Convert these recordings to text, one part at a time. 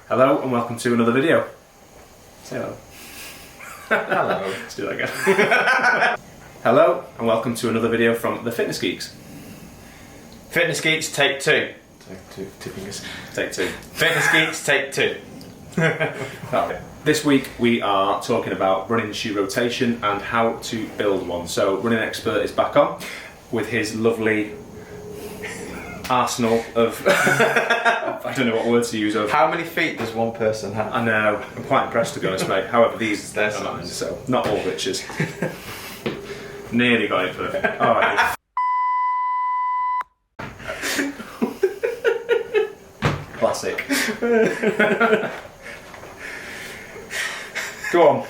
Hello and welcome to another video. Say hello. Hello. Let's do that again. Hello and welcome to another video from the Fitness Geeks. Fitness Geeks, take two. Take two, two fingers. Take two. Fitness Geeks, take two. Okay. This week we are talking about running shoe rotation and how to build one. So Running Expert is back on with his lovely arsenal of I don't know what words to use. Of how many feet does one person have? I know, I'm quite impressed to be honest, mate. However, these They're are mine, so not all Rich's. Nearly got it perfect. Alright. Classic. Go on.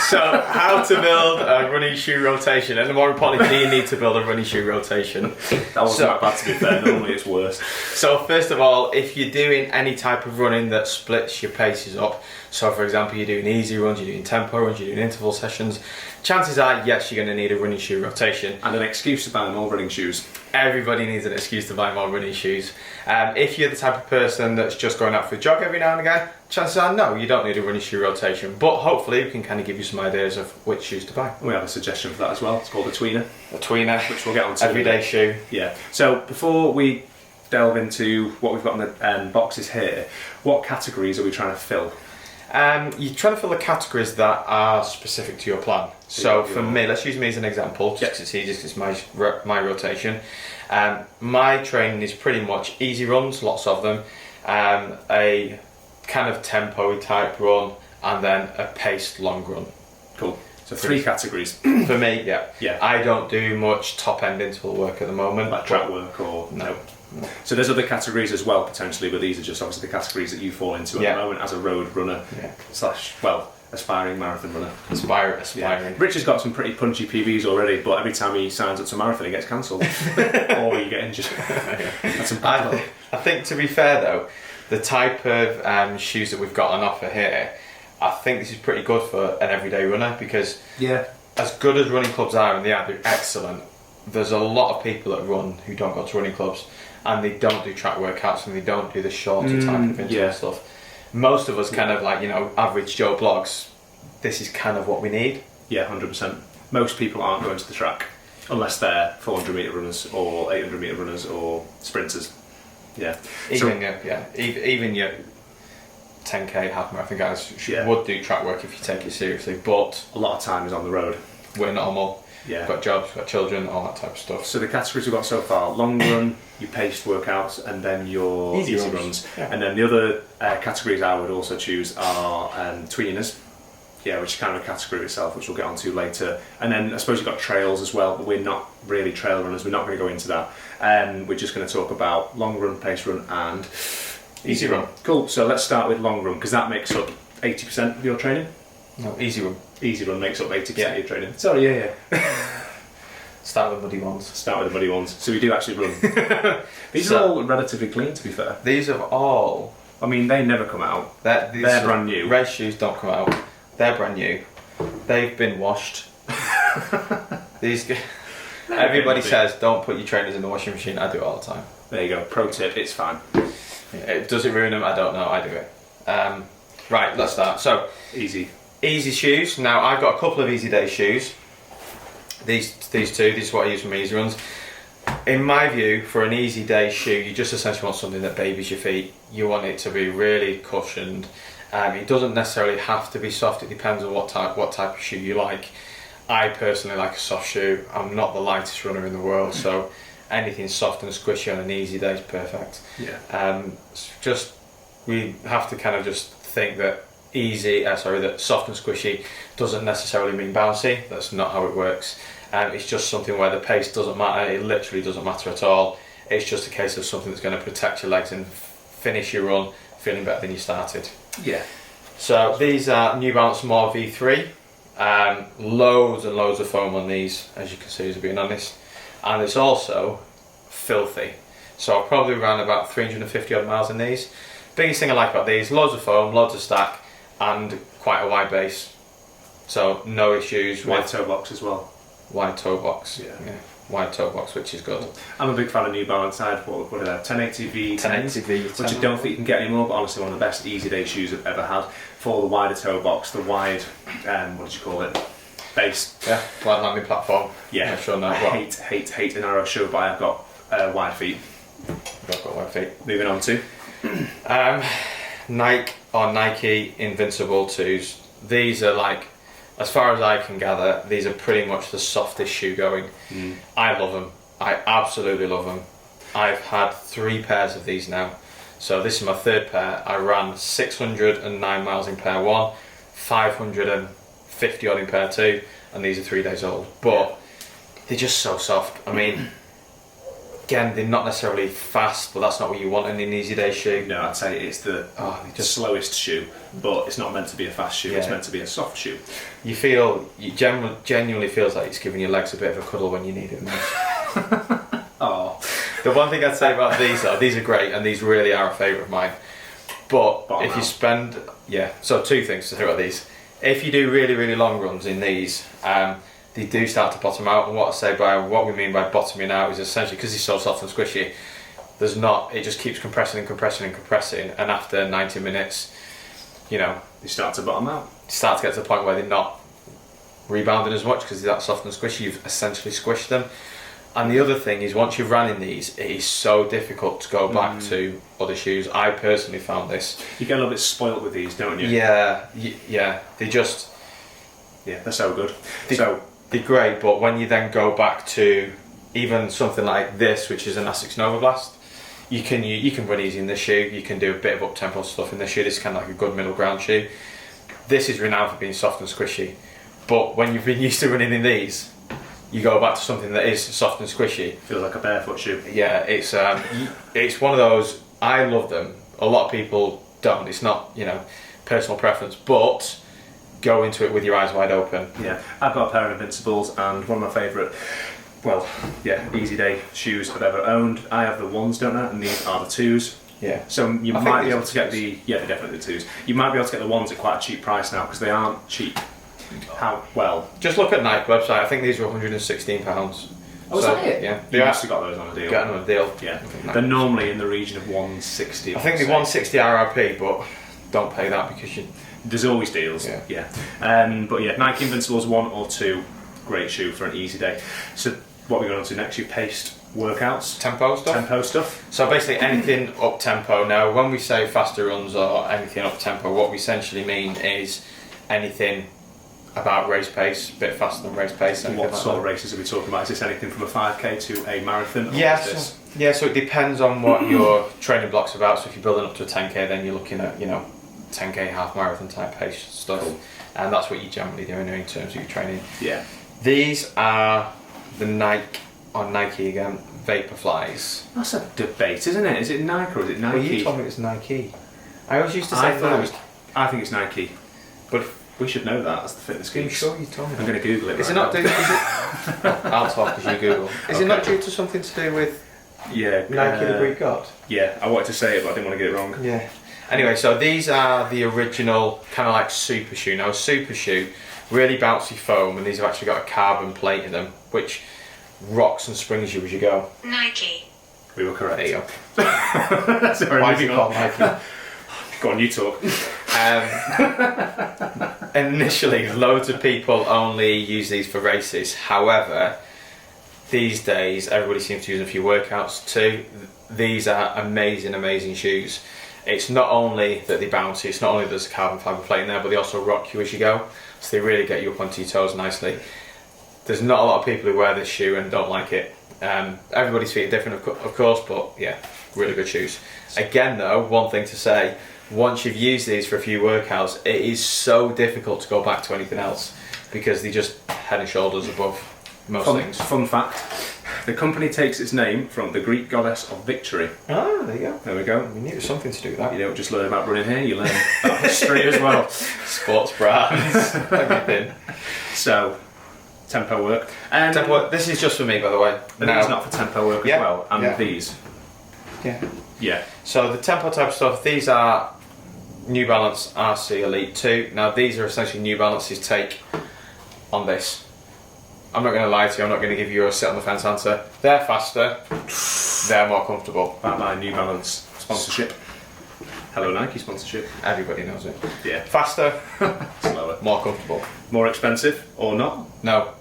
So, how to build a running shoe rotation, and more importantly, do you need to build a running shoe rotation? That wasn't that bad, to be fair. Normally it's worse. So first of all, if you're doing any type of running that splits your paces up, so for example you're doing easy runs, you're doing tempo runs, you're doing interval sessions, chances are yes you're going to need a running shoe rotation. And an excuse to buy more running shoes. Everybody needs an excuse to buy more running shoes. If you're the type of person that's just going out for a jog every now and again, chances are no, you don't need a running shoe rotation. But hopefully we can kind of give you some ideas of which shoes to buy. We have a suggestion for that as well. It's called a tweener. A tweener, which we'll get on to. Everyday shoe. Yeah. So before we delve into what we've got on the boxes here, what categories are we trying to fill? You're trying to fill the categories that are specific to your plan. So for me, let's use me as an example, just because it's easiest, it's my rotation. My training is pretty much easy runs, lots of them, a kind of tempo type run, and then a paced long run. Cool. So three categories. For me, yeah. Yeah. I don't do much top end interval work at the moment. Like track work or no. So there's other categories as well potentially, but these are just obviously the categories that you fall into at the moment as a road runner slash aspiring marathon runner. Aspiring. Yeah. Rich has got some pretty punchy PBs already, but every time he signs up to a marathon he gets cancelled or you get injured. That's I think to be fair though, the type of shoes that we've got on offer here, I think this is pretty good for an everyday runner because as good as running clubs are, and they are, they're excellent, there's a lot of people that run who don't go to running clubs and they don't do track workouts and they don't do the shorter type of interval stuff. Most of us kind of like, average Joe blogs, this is kind of what we need. Yeah, 100%. Most people aren't going to the track unless they're 400 metre runners or 800 metre runners or sprinters. Yeah. Even your 10k half marathon guys would do track work if you take it seriously, but a lot of time is on the road. We're normal. Yeah. We've got jobs, we've got children, all that type of stuff. So the categories we've got so far: long run, your paced workouts, and then your easy runs. Yeah. And then the other categories I would also choose are tweeners. Yeah, which is kind of a category itself, which we'll get onto later. And then I suppose you've got trails as well, but we're not really trail runners. We're not going to go into that. We're just going to talk about long run, pace run, and easy run. Cool. So let's start with long run because that makes up 80% of your training. No, easy run. Easy run makes up 80% of your training. Sorry, yeah. Start with the muddy ones. Start with the muddy ones. So we do actually run. These are all relatively clean, to be fair. These are all. I mean, they never come out. They're brand new. Race shoes don't come out. They're brand new. They've been washed. Everybody says don't put your trainers in the washing machine. I do it all the time. There you go. Pro tip. It's fine. Does it ruin them? I don't know. I do it. Right. Let's start. So Easy shoes. Now I've got a couple of easy day shoes. These two. This is what I use for my easy runs. In my view, for an easy day shoe, you just essentially want something that babies your feet. You want it to be really cushioned. It doesn't necessarily have to be soft. It depends on what type of shoe you like. I personally like a soft shoe. I'm not the lightest runner in the world, so anything soft and squishy on an easy day is perfect. Yeah. We have to kind of just think that that soft and squishy doesn't necessarily mean bouncy. That's not how it works. It's just something where the pace doesn't matter. It literally doesn't matter at all. It's just a case of something that's going to protect your legs and finish your run feeling better than you started. Yeah. So these are New Balance More V3. Loads and loads of foam on these, as you can see, as being honest. And it's also filthy. So I'll probably run about 350 odd miles in these. Biggest thing I like about these, loads of foam, loads of stack, and quite a wide base. So no issues. Wide toe box as well. Wide toe box. Yeah. wide toe box, which is good. I'm a big fan of New Balance. I had what are they? 1080V, 1080V, which I don't think you can get anymore. But honestly, one of the best easy day shoes I've ever had for the wider toe box, the wide, what did you call it? Base. Yeah, wide landing platform. Yeah, I'm sure I hate a narrow shoe, but I've got wide feet. I've got wide feet. Moving on to Nike Invincible 2s. These are like, as far as I can gather, these are pretty much the softest shoe going. I love them. I absolutely love them. I've had 3 pairs of these now. So this is my 3rd pair. I ran 609 miles in pair 1, 550 odd in pair 2, and these are 3 days old. But they're just so soft. I mean, again, they're not necessarily fast, but that's not what you want in an easy day shoe. No, I'd say it's the slowest shoe, but it's not meant to be a fast shoe. It's meant to be a soft shoe. You genuinely feels like it's giving your legs a bit of a cuddle when you need it most. Oh. The one thing I'd say about these are great, and these really are a favourite of mine. But Bottom if out. you spend, so 2 things to say about these. If you do really, really long runs in these, they do start to bottom out. And what we mean by bottoming out is essentially because it's so soft and squishy, it just keeps compressing and compressing and compressing, and after 90 minutes, they start to bottom out. Start to get to the point where they're not rebounding as much because they're that soft and squishy. You've essentially squished them. And the other thing is, once you've ran in these, it is so difficult to go back to other shoes. I personally found this. You get a little bit spoilt with these, don't you? Yeah. They just... Yeah, they're so good. They're great, but when you then go back to even something like this, which is an Asics Nova Blast, you can run easy in this shoe. You can do a bit of up-tempo stuff in this shoe. This is kind of like a good middle ground shoe. This is renowned for being soft and squishy. But when you've been used to running in these, you go back to something that is soft and squishy. Feels like a barefoot shoe. Yeah, it's one of those. I love them. A lot of people don't. It's not personal preference, but go into it with your eyes wide open. Yeah, I've got a pair of Invincibles, and one of my favourite, easy day shoes I've ever owned. I have the 1s, don't I? And these are the 2s. Yeah. So you might be able to get they're definitely the 2s. You might be able to get the 1s at quite a cheap price now because they aren't cheap. Just look at Nike website. I think these were £116. Oh, is that it? Yeah. You must have got those on a deal. Get them on a deal. Yeah. They're normally in the region of 160. I think they're 160 RRP, but don't pay that because there's always deals. Yeah. But yeah, Nike Invincibles 1 or 2, great shoe for an easy day. So what we're going on to next? You paced workouts, tempo stuff. So basically anything up tempo. Now, when we say faster runs or anything up tempo, what we essentially mean is anything about race pace, a bit faster than race pace. What sort of races are we talking about? Is this anything from a 5k to a marathon? So it depends on what your training block's about. So if you're building up to a 10k, then you're looking at 10k half marathon type pace stuff, and that's what you're generally doing in terms of your training. Yeah. These are the Nike again, Vaporflies. That's a debate, isn't it? Is it Nike or is it Nike? Well, you told me it was Nike. I always used to say I think it's Nike, but we should know that as the fitness geeks. I'm sure you told me. I'm going to Google it. Is it not due? I'll talk as you Google. Is it not due to something to do with Nike, the Greek god? Yeah, I wanted to say it, but I didn't want to get it wrong. Yeah. Anyway, so these are the original kind of like super shoe. Now, a super shoe, really bouncy foam, and these have actually got a carbon plate in them, which rocks and springs you as you go. Nike. We were correct. There you go. Sorry, why is it called Nike? Go on, you talk. Initially, loads of people only use these for races. However, these days, everybody seems to use them for your workouts too. These are amazing, amazing shoes. It's not only that they bouncy, it's not only that there's a carbon fibre plate in there, but they also rock you as you go. So they really get you up onto your toes nicely. There's not a lot of people who wear this shoe and don't like it. Everybody's feet are different, of course, but yeah, really good shoes. Again though, one thing to say, once you've used these for a few workouts, it is so difficult to go back to anything else because they're just head and shoulders above most things. Fun fact, the company takes its name from the Greek goddess of victory. Ah, there you go. There we go. We knew it was something to do with that. You don't just learn about running here, you learn about history as well. Sports brands, everything. So, tempo work. Tempo work. This is just for me, by the way. But it's not for tempo work as well. And these. Yeah. So the tempo type stuff, these are New Balance RC Elite 2. Now these are essentially New Balance's take on this. I'm not going to lie to you, I'm not going to give you a sit on the fence answer. They're faster, they're more comfortable. About my New Balance sponsorship. Hello Nike sponsorship. Everybody knows it. Yeah. Faster, Slower. more comfortable. More expensive or not? No.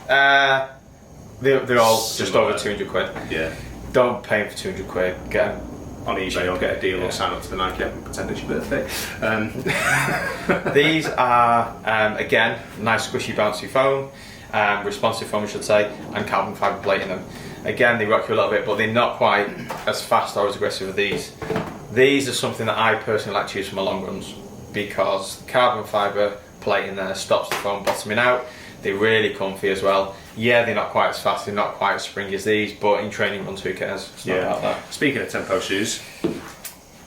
They're all just over 200 quid. Yeah. Don't pay them for 200 quid, get them on eBay or get a deal or sign up to the Nike app and pretend it's your birthday. These are, again, nice squishy bouncy foam, responsive foam I should say, and carbon fibre plate in them. Again, they rock you a little bit, but they're not quite as fast or as aggressive as these. These are something that I personally like to use for my long runs because carbon fibre plate in there stops the foam bottoming out. They're really comfy as well. Yeah, they're not quite as fast, they're not quite as springy as these, but in training runs, who cares? It's not about that. Speaking of tempo shoes,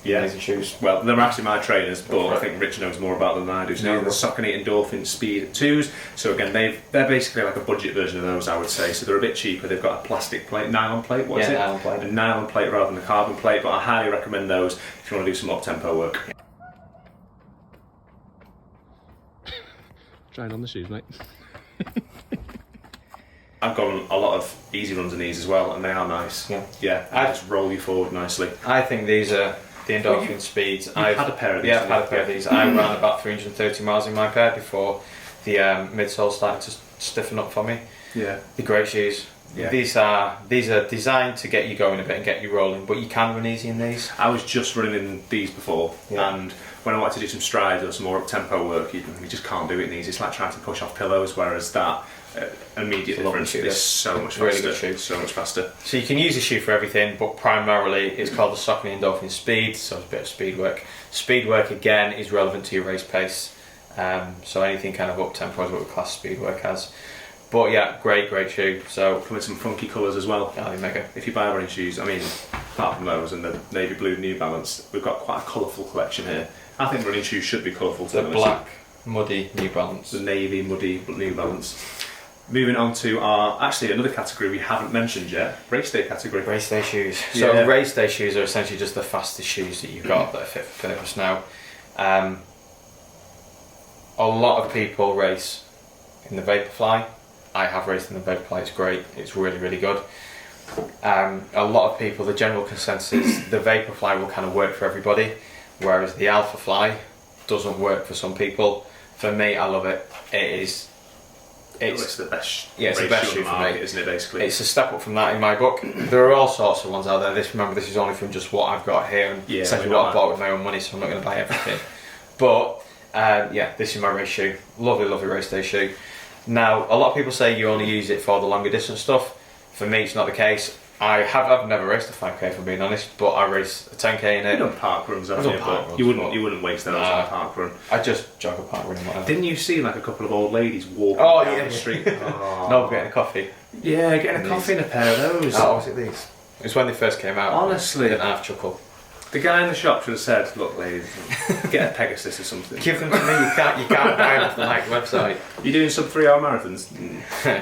amazing shoes. Well, they're actually my trainers, but I think Rich knows more about them than I do. So they're the Saucony Endorphin Speed 2s. So again, they're basically like a budget version of those, I would say. So they're a bit cheaper. They've got a plastic plate, nylon plate. What is it? Nylon plate. A nylon plate rather than a carbon plate. But I highly recommend those if you want to do some up-tempo work. Trying on the shoes, mate. I've gone a lot of easy runs in these as well, and they are nice. Yeah, I just roll you forward nicely. I think these are the Endorphin Speeds. I've had a pair of these. Yeah, I've had a pair of these. I ran about 330 miles in my pair before the midsole started to stiffen up for me. Yeah, they're great shoes. Yeah. These are designed to get you going a bit and get you rolling, but you can run easy in these. I was just running in these before, and when I wanted to do some strides or some more up-tempo work, you just can't do it in these. It's like trying to push off pillows, whereas that immediate difference is so much faster. Really good shoe. So much faster. So you can use the shoe for everything, but primarily it's called the Saucony Endorphin Speed, so it's a bit of speed work. Speed work again is relevant to your race pace, so anything kind of up-tempo is what we class speed work as. But yeah, great shoe. So come with some funky colours as well. Oh, mega. If you buy running shoes, I mean, apart from those and the navy blue New Balance, we've got quite a colourful collection here. I think running shoes should be colourful. The black muddy New Balance. The navy muddy New Balance. Moving on to our, actually another category we haven't mentioned yet, race day category. Race day shoes. So race day shoes are essentially just the fastest shoes that you've got that are fit for purpose now. A lot of people race in the Vaporfly. I have raced in the Vaporfly, it's great, it's really good. A lot of people, the general consensus is the Vaporfly will kind of work for everybody, whereas the Alphafly doesn't work for some people. For me, I love it. It's the best. Yeah, it's the best shoe for me, isn't it? Basically, it's a step up from that in my book. There are all sorts of ones out there. Remember, this is only from just what I've got here and essentially what I bought with my own money, so I'm not going to buy everything. But this is my race shoe. Lovely race day shoe. Now, a lot of people say you only use it for the longer distance stuff. For me, it's not the case. I've never raced a 5k, if I'm being honest, but I race a 10k in it. You've done park runs, haven't you? You wouldn't waste those on a park run. I just jog a park run and whatever. Didn't you see like a couple of old ladies walking down the street? No, getting a coffee. Yeah, getting a coffee and a pair of those. Oh, was it these? It was when they first came out. Honestly. I didn't half chuckle. The guy in the shop should have said, "Look, ladies, get a Pegasus or something. Give them to me. You can't buy them off the Nike website. You're doing some 3-hour marathons?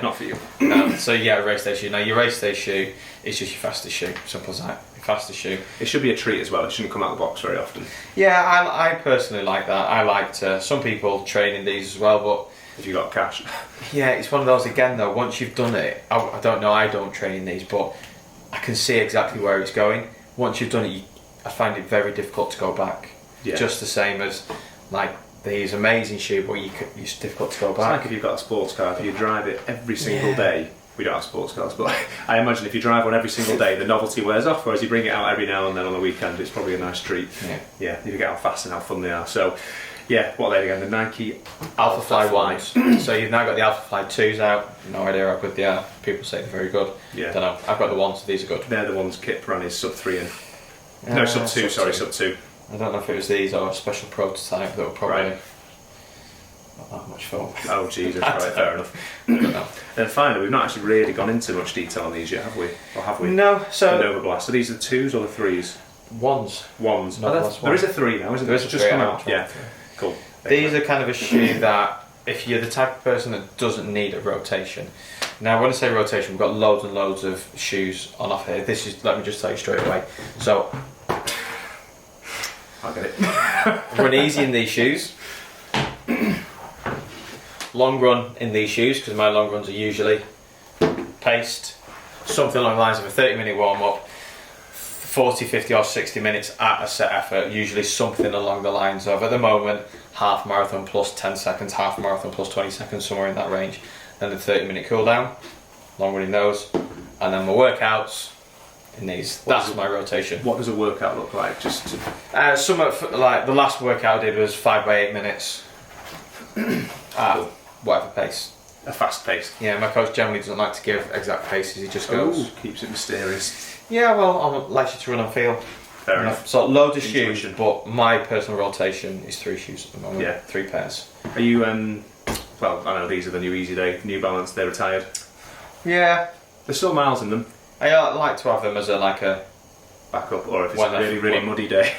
Not for you." So yeah, race day shoe. Now your race day shoe is just your fastest shoe. Simple as that. Your fastest shoe. It should be a treat as well. It shouldn't come out of the box very often. Yeah, I personally like that. I like to. Some people train in these as well, but if you got cash. Yeah, it's one of those again though. Once you've done it, I don't know. I don't train in these, but I can see exactly where it's going. Once you've done it, I find it very difficult to go back. Yeah. Just the same as like these amazing shoes, but it's difficult to go back. It's like if you've got a sports car, if you drive it every single day. We don't have sports cars, but I imagine if you drive one every single day, the novelty wears off, whereas you bring it out every now and then on the weekend, it's probably a nice treat. Yeah, you forget how fast and how fun they are. So, yeah, what are they again? The Nike Alphafly ones. So you've now got the Alphafly 2s out. No idea how good they are. People say they're very good. Yeah. Don't know. I've got the ones, so these are good. They're the ones Kip ran his sub 3 in. No, sub 2, sorry, sub 2. I don't know if it was these or a special prototype that were probably not that much fun. Oh Jesus, right, fair enough. And finally, we've not actually really gone into much detail on these yet, have we? Or have we? No, so... The Nova Blast. Are these the 2s or the 3s? Ones. There is a 3 now, isn't there? There is a 3 just come out. Yeah, cool. These are kind of a shoe that, if you're the type of person that doesn't need a rotation. Now, when I say rotation, we've got loads and loads of shoes on offer here. This is, let me just tell you straight away. So, I'll get it. Run easy in these shoes. Long run in these shoes, because my long runs are usually paced, something along the lines of a 30-minute warm-up, 40, 50 or 60 minutes at a set effort, usually something along the lines of, at the moment, half marathon plus 10 seconds, half marathon plus 20 seconds, somewhere in that range. Then the 30-minute cool down, long running those, and then my workouts in these. That's my rotation. What does a workout look like? Just to... like the last workout I did was 5 by 8 minutes at whatever pace. A fast pace. Yeah, my coach generally doesn't like to give exact paces, he just goes... keeps it mysterious. Yeah, well, I like you to run on feel. Fair enough. So loads of shoes, but my personal rotation is 3 shoes at the moment. Yeah. 3 pairs. Are you, well, I know these are the new Easy Day, New Balance, they're retired. Yeah. There's still miles in them. I like to have them as a backup, or if it's a really muddy day.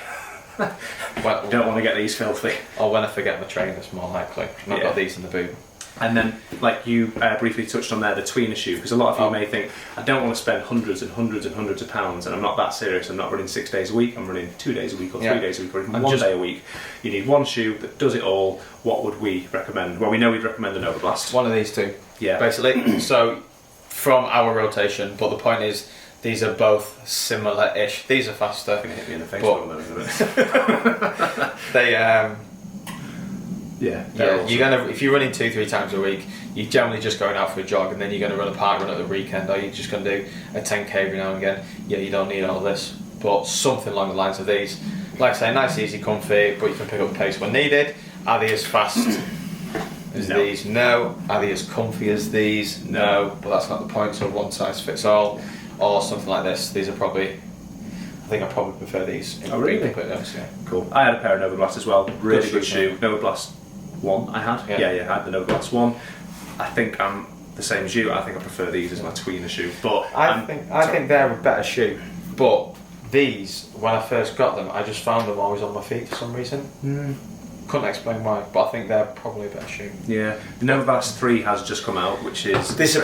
Well, don't want to get these filthy. Or when I forget my trainers, more likely. And I've got these in the boot. And then, like you briefly touched on there, the tweener shoe, because a lot of you may think, I don't want to spend hundreds and hundreds and hundreds of pounds, and I'm not that serious. I'm not running 6 days a week. I'm running 2 days a week, or 3 days a week, or even 1 day a week. You need one shoe that does it all. What would we recommend? Well, we know we'd recommend an Overblast. One of these two. Yeah. Basically. So, from our rotation, but the point is, these are both similar-ish. These are faster. Going to hit me in the face but with those, they yeah, awesome. You're gonna, if you're running 2-3 times a week, you're generally just going out for a jog, and then you're going to run a park run at the weekend, or you're just going to do a 10k every now and again. Yeah, you don't need all this, but something along the lines of these. Like I say, nice, easy, comfy, but you can pick up the pace when needed. Are they as fast as these? No. Are they as comfy as these? No. But that's not the point. So one size fits all, or something like this. These are probably. I think I probably prefer these. Oh really? Honest, yeah. Cool. I had a pair of Novablast as well. Really good shoe. Novablast 1 I had. Yeah, I had the Novablast 1. I think I'm the same as you. I think I prefer these as my tweener shoe. But I think they're a better shoe. But these, when I first got them, I just found them always on my feet for some reason. Couldn't explain why, but I think they're probably a better shoe. Yeah, the Novablast 3 has just come out, which is this is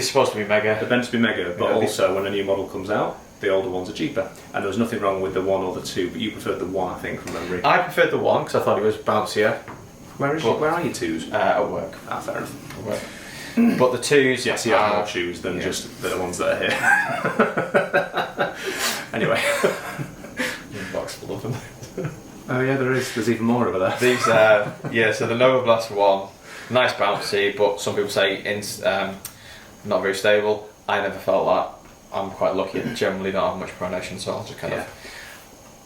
supposed to be mega. They're meant to be mega, but also when a new model comes out, the older ones are cheaper. And there was nothing wrong with the 1 or the 2, but you preferred the 1, I think, from memory. I preferred the 1 because I thought it was bouncier. Where are your 2s? At work. Ah, fair enough. At work. But the 2s, yes, you have more shoes than just the ones that are here. Anyway, box full of them. Oh yeah, there is. There's even more over there. These, so the Novablast 1, nice bouncy, but some people say not very stable. I never felt that. I'm quite lucky. I generally don't have much pronation, so I'll just kind of.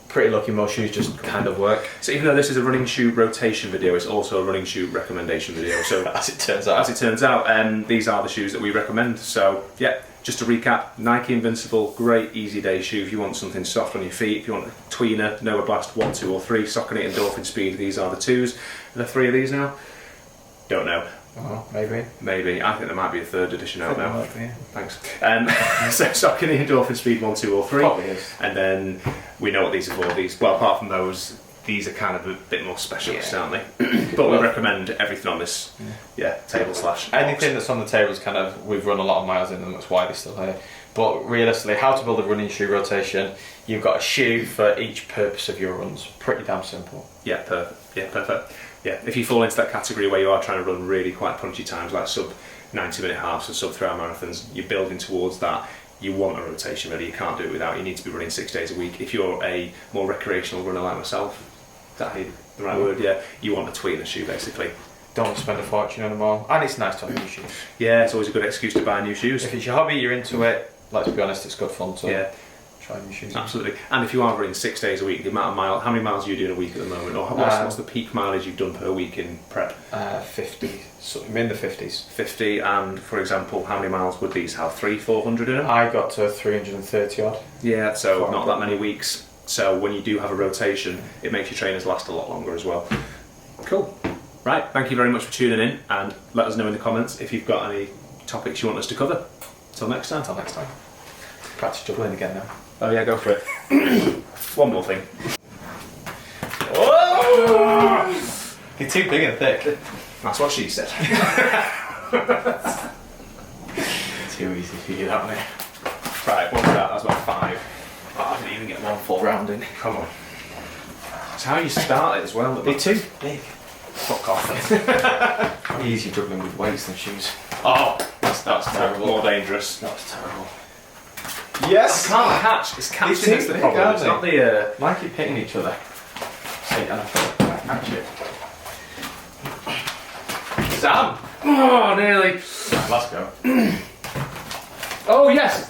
Pretty lucky most shoes just kind of work. So even though this is a running shoe rotation video, it's also a running shoe recommendation video. So as it turns out, these are the shoes that we recommend. So yeah, just to recap, Nike Invincible, great easy day shoe if you want something soft on your feet. If you want a tweener, Novablast 1, 2 or 3, Saucony Endorphin Speed, these are the 2s. Are there 3 of these now? Don't know. Oh, maybe. I think there might be a 3rd edition out now. Might be, yeah. Thanks. So Saucony Endorphin Speed 1, 2 or 3. Probably is. And then we know what these are for. These, well, apart from those, these are kind of a bit more specialist, aren't they? But we recommend everything on this, table slash box. Anything that's on the table is kind of, we've run a lot of miles in them, that's why they're still here. But realistically, how to build a running shoe rotation, you've got a shoe for each purpose of your runs. Pretty damn simple. Yeah, perfect. Yeah, if you fall into that category where you are trying to run really quite punchy times, like sub 90-minute halves and sub 3-hour marathons, you're building towards that. You want a rotation really, you can't do it without. You need to be running 6 days a week. If you're a more recreational runner like myself, is that the right word? Yeah, you want a tweener shoe basically. Don't want to spend a fortune on them all. And it's nice to have new shoes. Yeah, it's always a good excuse to buy new shoes. If it's your hobby, you're into it, let's be honest, it's good fun to try new shoes. Absolutely. And if you are running 6 days a week, the amount of how many miles are you doing a week at the moment? Or what's the peak mileage you've done per week in prep? 50, so I'm in the 50s. 50, and for example, how many miles would these have? 300-400 in them? I got to 330 odd. Yeah, so not that many weeks. So when you do have a rotation, it makes your trainers last a lot longer as well. Cool. Right, thank you very much for tuning in, and let us know in the comments if you've got any topics you want us to cover. Till next time. Practice juggling again now. Oh yeah, go for it. One more thing. Whoa! You're too big and thick. That's what she said. Too easy for you, that one. Right, what was that? That's about 5. Oh, I didn't even get one full round in. Come on. It's how you start it as well. They're too big. Fuck off. Easy juggling with weights than shoes. Oh! That's terrible. More dangerous. That's terrible. Yes! I can't catch. It's catching that's the problem. It's not the. Might keep hitting each other. See, and I can't catch it. Sam! Oh, nearly. Let's go. Oh, yes!